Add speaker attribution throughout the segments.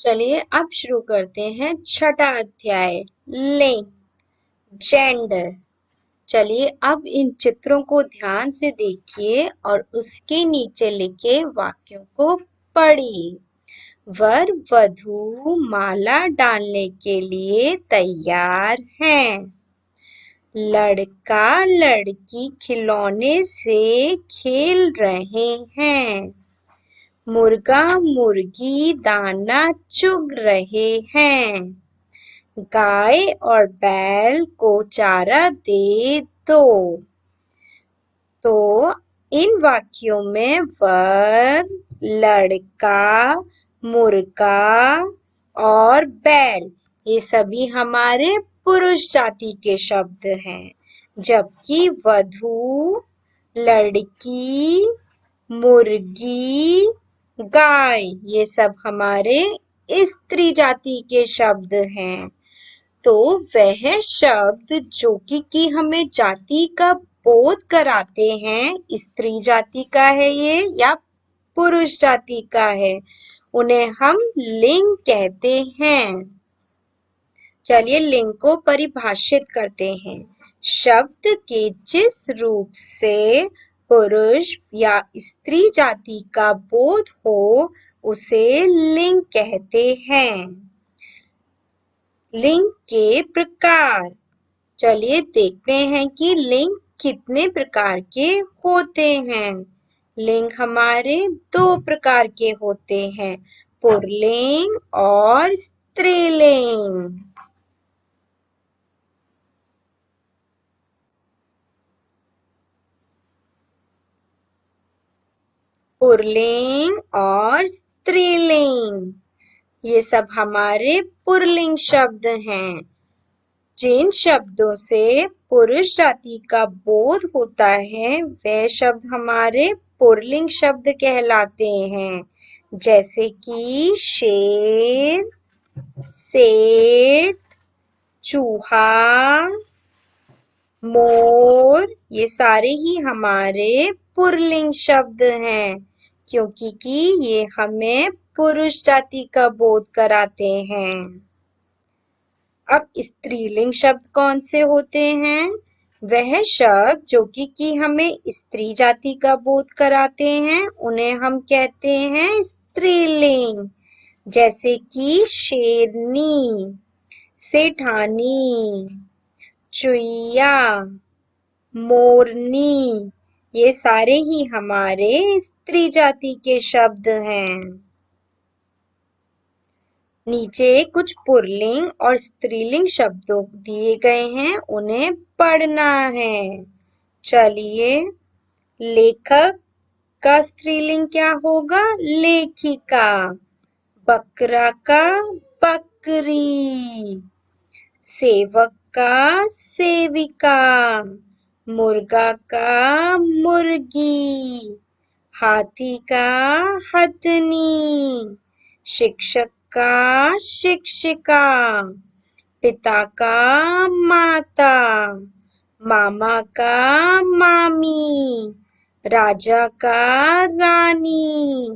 Speaker 1: चलिए अब शुरू करते हैं छठा अध्याय लिंग जेंडर। चलिए अब इन चित्रों को ध्यान से देखिए और उसके नीचे लिखे वाक्यों को पढ़िए। वर वधू माला डालने के लिए तैयार हैं। लड़का लड़की खिलौने से खेल रहे हैं। मुर्गा मुर्गी दाना चुग रहे हैं। गाय और बैल को चारा दे दो। तो इन वाक्यों में वर, लड़का, मुर्गा और बैल ये सभी हमारे पुरुष जाति के शब्द हैं, जबकि वधू, लड़की, मुर्गी, गाय ये सब हमारे स्त्री जाति के शब्द हैं। तो वह शब्द जो कि हमें जाति का बोध कराते हैं, स्त्री जाति का है ये या पुरुष जाति का है, उन्हें हम लिंग कहते हैं। चलिए लिंग को परिभाषित करते हैं। शब्द के जिस रूप से पुरुष या स्त्री जाति का बोध हो उसे लिंग कहते हैं। लिंग के प्रकार। चलिए देखते हैं कि लिंग कितने प्रकार के होते हैं। लिंग हमारे दो प्रकार के होते हैं, पुल्लिंग और स्त्रीलिंग। पुल्लिंग और स्त्रीलिंग ये सब हमारे पुल्लिंग शब्द हैं। जिन शब्दों से पुरुष जाति का बोध होता है वह शब्द हमारे पुल्लिंग शब्द कहलाते हैं, जैसे कि शेर, सेठ, चूहा, मोर ये सारे ही हमारे पुल्लिंग शब्द हैं, क्योंकि ये हमें पुरुष जाति का बोध कराते हैं। अब स्त्रीलिंग शब्द कौन से होते हैं? वह शब्द जो कि हमें स्त्री जाति का बोध कराते हैं उन्हें हम कहते हैं स्त्रीलिंग, जैसे कि शेरनी, सेठानी, चुईया, मोरनी ये सारे ही हमारे स्त्री जाति के शब्द हैं। नीचे कुछ पुल्लिंग और स्त्रीलिंग शब्दों दिए गए हैं, उन्हें पढ़ना है। चलिए लेखक का स्त्रीलिंग क्या होगा? लेखिका। बकरा का बकरी। सेवक का सेविका। मुर्गा का मुर्गी। हाथी का हथनी। शिक्षक का शिक्षिका। पिता का माता। मामा का मामी। राजा का रानी।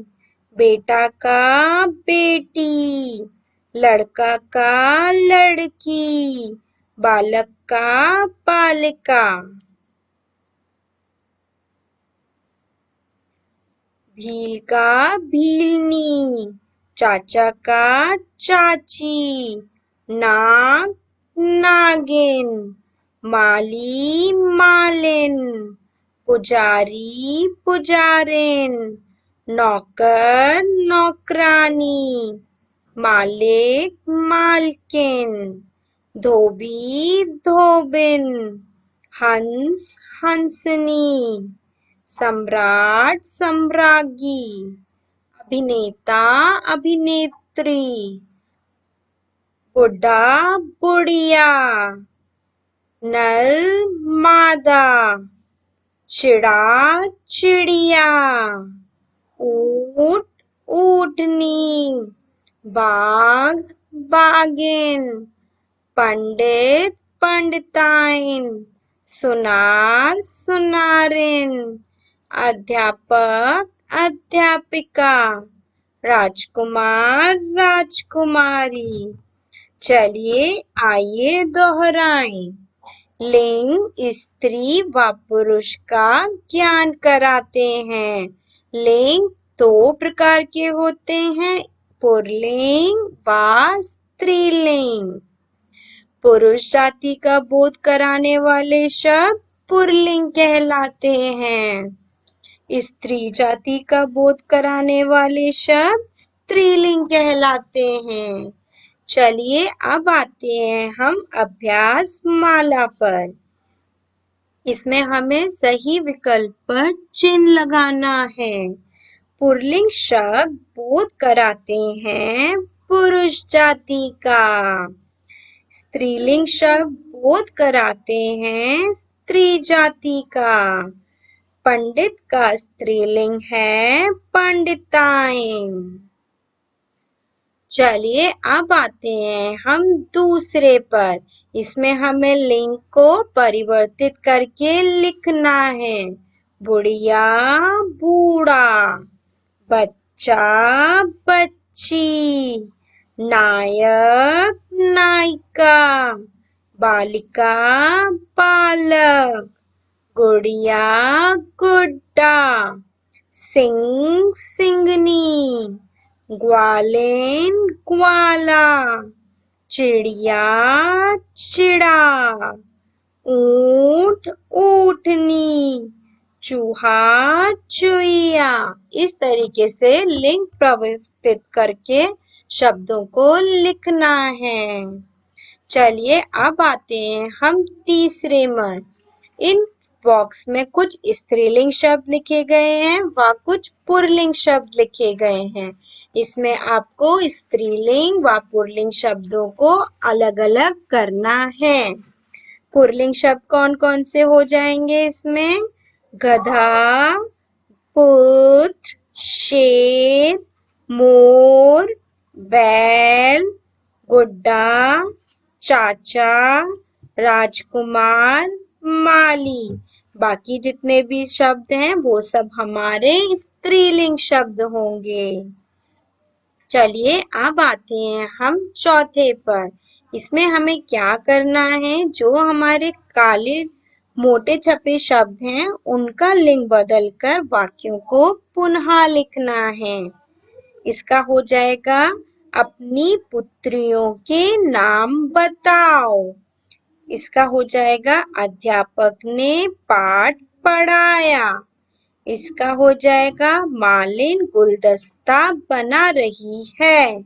Speaker 1: बेटा का बेटी। लड़का का लड़की। बालक का बालिका। भील का भीलनी। चाचा का चाची। नाग नागिन। माली मालिन। पुजारी पुजारिन। नौकर नौकरानी। मालिक मालकिन। धोबी धोबिन। हंस हंसनी। सम्राट सम्राज्ञी। अभिनेता अभिनेत्री। बुढ़ा बुढ़िया। नर मादा। चिड़ा चिड़िया। ऊंट ऊँटनी। बाघ बाघिन। पंडित पंडिताइन। सुनार सुनारिन। अध्यापक अध्यापिका। राजकुमार, राजकुमारी। चलिए आइए दोहराएं। लिंग स्त्री व पुरुष का ज्ञान कराते हैं। लिंग दो प्रकार के होते हैं, पुल्लिंग व स्त्रीलिंग। पुरुष जाति का बोध कराने वाले शब्द पुल्लिंग कहलाते हैं। स्त्री जाति का बोध कराने वाले शब्द स्त्रीलिंग कहलाते हैं। चलिए अब आते हैं हम अभ्यास माला पर। इसमें हमें सही विकल्प पर चिन्ह लगाना है। पुल्लिंग शब्द बोध कराते हैं पुरुष जाति का। स्त्रीलिंग शब्द बोध कराते हैं स्त्री जाति का। पंडित का स्त्रीलिंग है पंडिताएं। चलिए अब आते हैं हम दूसरे पर। इसमें हमें लिंग को परिवर्तित करके लिखना है। बुढ़िया, बूढ़ा। बच्चा, बच्ची। नायक, नायिका। बालिका, बालक। गुड़िया, गुड्डा। सिंह, सिंगनी। ग्वालेन, ग्वाला। चिड़िया, चिड़ा। ऊंट, ऊंटनी। चूहा, चुईया। इस तरीके से लिंग परिवर्तित करके शब्दों को लिखना है। चलिए अब आते हैं हम तीसरे में। इन बॉक्स में कुछ स्त्रीलिंग शब्द लिखे गए हैं व कुछ पुल्लिंग शब्द लिखे गए हैं। इसमें आपको स्त्रीलिंग व पुल्लिंग शब्दों को अलग अलग करना है। पुल्लिंग शब्द कौन कौन से हो जाएंगे इसमें? गधा, पुत्र, शेर, मोर, बैल, गुड्डा, चाचा, राजकुमार, माली। बाकी जितने भी शब्द हैं वो सब हमारे स्त्रीलिंग शब्द होंगे। चलिए अब आते हैं हम चौथे पर। इसमें हमें क्या करना है? जो हमारे काले मोटे छपे शब्द हैं उनका लिंग बदलकर वाक्यों को पुनः लिखना है। इसका हो जाएगा अपनी पुत्रियों के नाम बताओ। इसका हो जाएगा अध्यापक ने पाठ पढ़ाया। इसका हो जाएगा मालिन गुलदस्ता बना रही है।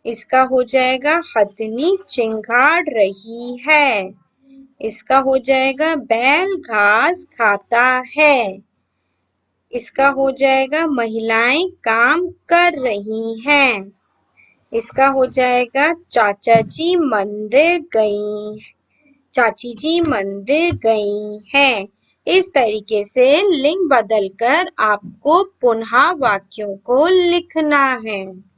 Speaker 1: इसका हो जाएगा हथनी चिंगाड़ रही है। इसका हो जाएगा बैल घास खाता है। इसका हो जाएगा महिलाएं काम कर रही हैं। इसका हो जाएगा चाची जी मंदिर गई हैं। इस तरीके से लिंग बदलकर आपको पुनः वाक्यों को लिखना है।